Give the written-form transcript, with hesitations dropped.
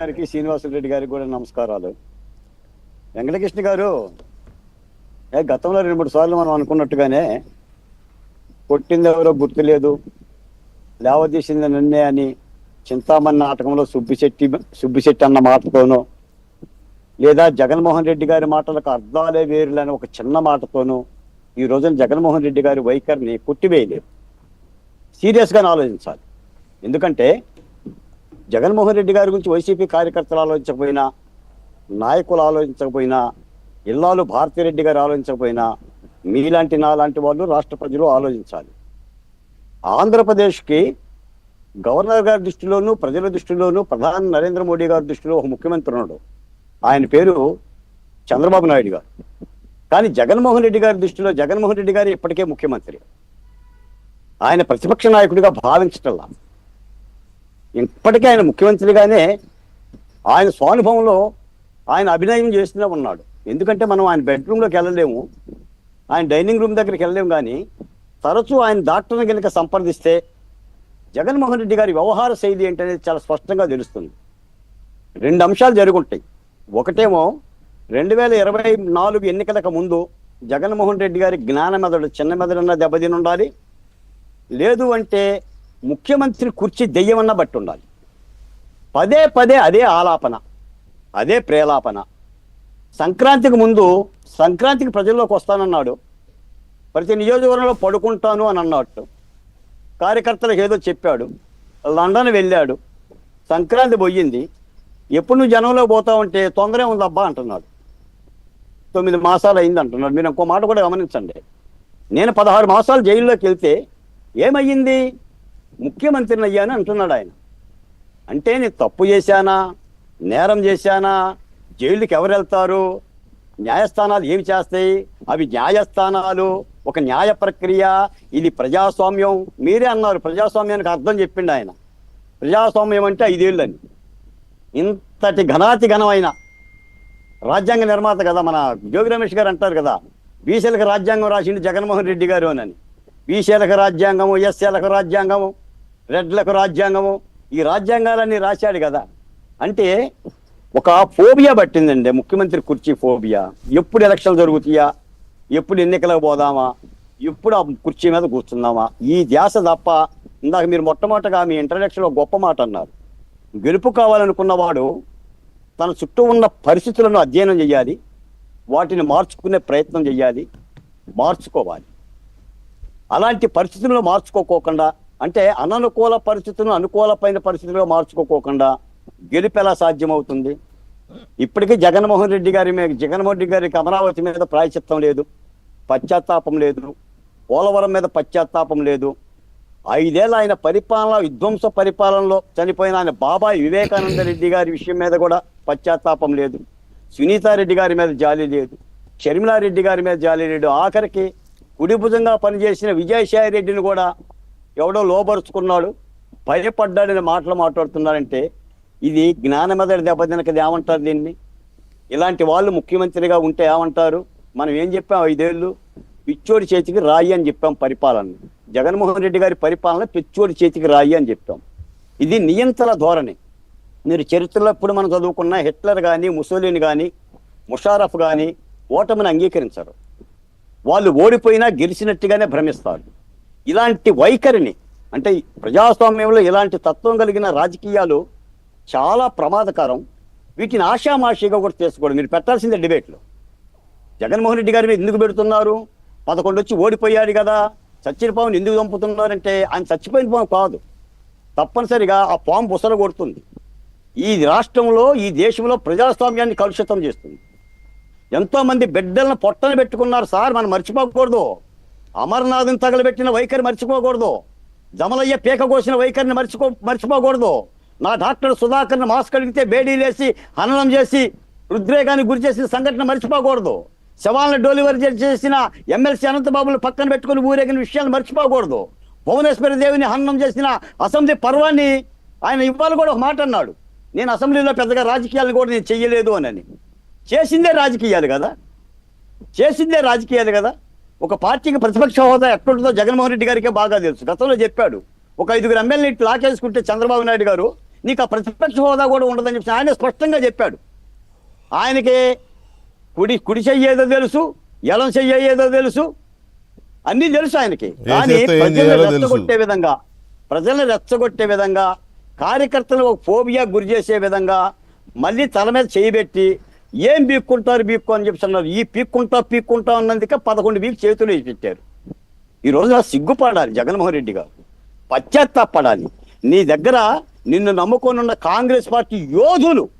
గారికి శ్రీనివాసరెడ్డి గారికి కూడా నమస్కారాలు. వెంకటకృష్ణ గారు, గతంలో 2-3 సార్లు మనం అనుకున్నట్టుగానే కొట్టింది ఎవరో గుర్తులేదు, లేవదీసింది నన్నే అని చింతామణి నాటకంలో సుబ్బిశెట్టి అన్న మాటతోనో, లేదా జగన్మోహన్ రెడ్డి గారి మాటలకు అర్థాలే వేరులని ఒక చిన్న మాటతోనూ ఈ రోజున జగన్మోహన్ రెడ్డి గారి వైఖరిని కొట్టివేయలేదు. సీరియస్గానే ఆలోచించాలి. ఎందుకంటే జగన్మోహన్ రెడ్డి గారి గురించి వైసీపీ కార్యకర్తలు ఆలోచించకపోయినా, నాయకులు ఆలోచించకపోయినా, ఇల్లాలు భారతిరెడ్డి గారు ఆలోచించకపోయినా, మీలాంటి నాలాంటి వాళ్ళు రాష్ట్ర ప్రజలు ఆలోచించాలి. ఆంధ్రప్రదేశ్కి గవర్నర్ గారి దృష్టిలోనూ, ప్రజల దృష్టిలోనూ, ప్రధాని నరేంద్ర మోడీ గారి దృష్టిలో ఒక ముఖ్యమంత్రి ఉన్నాడు. ఆయన పేరు చంద్రబాబు నాయుడు గారు. కానీ జగన్మోహన్ రెడ్డి గారి దృష్టిలో జగన్మోహన్ రెడ్డి గారు ఇప్పటికే ముఖ్యమంత్రి. ఆయన ప్రతిపక్ష నాయకుడిగా భావించటల్లా. ఇప్పటికే ఆయన ముఖ్యమంత్రిగానే ఆయన స్వానుభవంలో ఆయన అభినయం చేస్తూనే ఉన్నాడు. ఎందుకంటే మనం ఆయన బెడ్రూమ్లోకి వెళ్ళలేము, ఆయన డైనింగ్ రూమ్ దగ్గరికి వెళ్ళలేము. కానీ తరచూ ఆయన డాక్టర్ని కనుక సంప్రదిస్తే జగన్మోహన్ రెడ్డి గారి వ్యవహార శైలి ఏంటనేది చాలా స్పష్టంగా తెలుస్తుంది. 2 అంశాలు జరుగుంటాయి. ఒకటేమో 2024 ఎన్నికలకు ముందు జగన్మోహన్ రెడ్డి గారి జ్ఞాన మెదడు, చిన్న మెదడున్న దెబ్బతిని ఉండాలి. లేదు అంటే ముఖ్యమంత్రి కుర్చీ దెయ్యమన్నా బట్టి ఉండాలి. పదే పదే అదే ఆలాపన, అదే ప్రేలాపన. సంక్రాంతికి ముందు సంక్రాంతికి ప్రజల్లోకి వస్తానన్నాడు, ప్రతి నియోజకవర్గంలో పడుకుంటాను అని అన్నట్టు కార్యకర్తలకు ఏదో చెప్పాడు, లండన్ వెళ్ళాడు, సంక్రాంతి పోయింది, ఎప్పుడు నువ్వు జనంలో పోతావంటే తొందరే ఉందబ్బా అంటున్నాడు. 9 మాసాలు అయింది అంటున్నాడు. మీరు ఇంకో మాట కూడా గమనించండి. నేను 16 మాసాలు జైల్లోకి వెళ్తే ఏమయ్యింది, ముఖ్యమంత్రిని అయ్యాను అంటున్నాడు ఆయన. అంటే నేను తప్పు చేశానా, నేరం చేశానా, జైలుకి ఎవరు వెళ్తారు, న్యాయస్థానాలు ఏమి చేస్తాయి, అవి న్యాయస్థానాలు, ఒక న్యాయ ప్రక్రియ, ఇది ప్రజాస్వామ్యం. మీరే అన్నారు ప్రజాస్వామ్యానికి అర్థం చెప్పిండు ఆయన. ప్రజాస్వామ్యం అంటే 5 ఏళ్ళు అని. ఇంతటి ఘనాతిఘనమైన రాజ్యాంగ నిర్మాత కదా మన జోగి రమేష్ గారు అంటారు కదా, బీసీలకు రాజ్యాంగం రాసిండు జగన్మోహన్ రెడ్డి గారు అని. బీసీలకు రాజ్యాంగము, ఎస్సీలకు రాజ్యాంగము, రెడ్లకు రాజ్యాంగము, ఈ రాజ్యాంగాలన్నీ రాశాడు కదా. అంటే ఒక ఫోబియా పట్టిందండి, ముఖ్యమంత్రి కుర్చీ ఫోబియా. ఎప్పుడు ఎలక్షన్లు జరుగుతాయా, ఎప్పుడు ఎన్నికలకు పోదామా, ఎప్పుడు ఆ కుర్చీ మీద కూర్చుందామా, ఈ ధ్యాస తప్ప. ఇందాక మీరు మొట్టమొదటిగా మీ ఇంట్రడక్షన్లో గొప్ప మాట అన్నారు. గెలుపు కావాలనుకున్నవాడు తన చుట్టూ ఉన్న పరిస్థితులను అధ్యయనం చేయాలి, వాటిని మార్చుకునే ప్రయత్నం చేయాలి, మార్చుకోవాలి. అలాంటి పరిస్థితుల్లో మార్చుకోకుండా, అంటే అననుకూల పరిస్థితులను అనుకూలమైన పరిస్థితుల్లో మార్చుకోకుండా గెలుపు ఎలా సాధ్యమవుతుంది? ఇప్పటికీ జగన్మోహన్ రెడ్డి గారికి అమరావతి మీద ప్రాయశ్చిత్తం లేదు, పశ్చాత్తాపం లేదు, పోలవరం మీద పశ్చాత్తాపం లేదు. 5 ఏళ్ళ ఆయన పరిపాలన, విధ్వంస పరిపాలనలో చనిపోయిన ఆయన బాబాయ్ వివేకానంద రెడ్డి గారి విషయం మీద కూడా పశ్చాత్తాపం లేదు. సునీతారెడ్డి గారి మీద జాలి లేదు, షర్మిలారెడ్డి గారి మీద జాలి లేదు. ఆఖరికి కుడిభుజంగా పనిచేసిన విజయసాయి రెడ్డిని కూడా ఎవడో లోబరుచుకున్నాడు, భయపడ్డాడని మాటలు మాట్లాడుతున్నారంటే ఇది జ్ఞాన మెదడు దెబ్బతినకది. ఏమంటారు దీన్ని? ఇలాంటి వాళ్ళు ముఖ్యమంత్రిగా ఉంటే ఏమంటారు? మనం ఏం చెప్పాం, 5 ఏళ్ళు పిచ్చోడి చేతికి రాయి అని చెప్పాం పరిపాలన. జగన్మోహన్ రెడ్డి గారి పరిపాలన పిచ్చోడి చేతికి రాయి అని చెప్పాం. ఇది నియంత్రణ ధోరణి. మీరు చరిత్రలో ఎప్పుడు మనం చదువుకున్న హిట్లర్ కానీ, ముసోలిని కానీ, ముషారఫ్ కానీ ఓటమిని అంగీకరించరు. వాళ్ళు ఓడిపోయినా గెలిచినట్టుగానే భ్రమిస్తారు. ఇలాంటి వైఖరిని, అంటే ప్రజాస్వామ్యంలో ఇలాంటి తత్వం కలిగిన రాజకీయాలు చాలా ప్రమాదకరం. వీటిని ఆషామాషిగా కూడా తీసుకోవడం. మీరు పెట్టాల్సిందే డిబేట్లో. జగన్మోహన్ రెడ్డి గారి మీద ఎందుకు పెడుతున్నారు? 11 వచ్చి ఓడిపోయాడు కదా, చచ్చిన పాముని ఎందుకు చంపుతున్నారంటే ఆయన చచ్చిపోయిన పాము కాదు, తప్పనిసరిగా ఆ పాము బుసలు కొడుతుంది. ఈ రాష్ట్రంలో, ఈ దేశంలో ప్రజాస్వామ్యాన్ని కలుషితం చేస్తుంది. ఎంతోమంది బిడ్డలను పొట్టన పెట్టుకున్నారు సార్, మనం మర్చిపోకూడదు. అమర్నాథ్ని తగలబెట్టిన వైఖరి మర్చిపోకూడదు. జమలయ్య పీక కోసిన వైఖరిని మర్చిపోకూడదు. నా డాక్టర్ సుధాకర్ని మాస్క్ అడిగితే బేడీలేసి హననం చేసి ఉద్రేకానికి గురి చేసిన సంఘటన మర్చిపోకూడదు. శవాలను డెలివరీ చేసిన ఎమ్మెల్సీ అనంతబాబును పక్కన పెట్టుకుని ఊరేగిన విషయాన్ని మర్చిపోకూడదు. భువనేశ్వరి దేవిని హననం చేసిన అసెంబ్లీ పర్వాన్ని ఆయన ఇవాళ కూడా ఒక మాట అన్నాడు, నేను అసెంబ్లీలో పెద్దగా రాజకీయాలు కూడా నేను చెయ్యలేదు అని. చేసిందే రాజకీయాలు కదా. ఒక పార్టీకి ప్రతిపక్ష హోదా ఎట్లుంటుందో జగన్మోహన్ రెడ్డి గారికే బాగా తెలుసు. గతంలో చెప్పాడు, ఒక 5 ఎమ్మెల్యేలు లాకేసుకుంటే చంద్రబాబు నాయుడు గారు నీకు ఆ ప్రతిపక్ష హోదా కూడా ఉండదని చెప్పి ఆయన స్పష్టంగా చెప్పాడు. ఆయనకి కుడి చెయ్యేదో తెలుసు, ఎలం చెయ్యేదో తెలుసు, అన్నీ తెలుసు ఆయనకి. కానీ ప్రజల్ని రెచ్చగొట్టే విధంగా కార్యకర్తలు ఒక ఫోబియా గురి చేసే విధంగా మళ్ళీ తల మీద చేయబెట్టి ఏం పీక్కు అని చెప్పి అన్నారు. ఈ పీక్కుంటా అన్నందుకే 11 వీక్ చేతులు వేసి పెట్టారు. ఈ రోజు సిగ్గుపడాలి జగన్మోహన్ రెడ్డి గారు, పశ్చాత్తాపడాలి. నీ దగ్గర నిన్ను నమ్ముకొని ఉన్న కాంగ్రెస్ పార్టీ యోధులు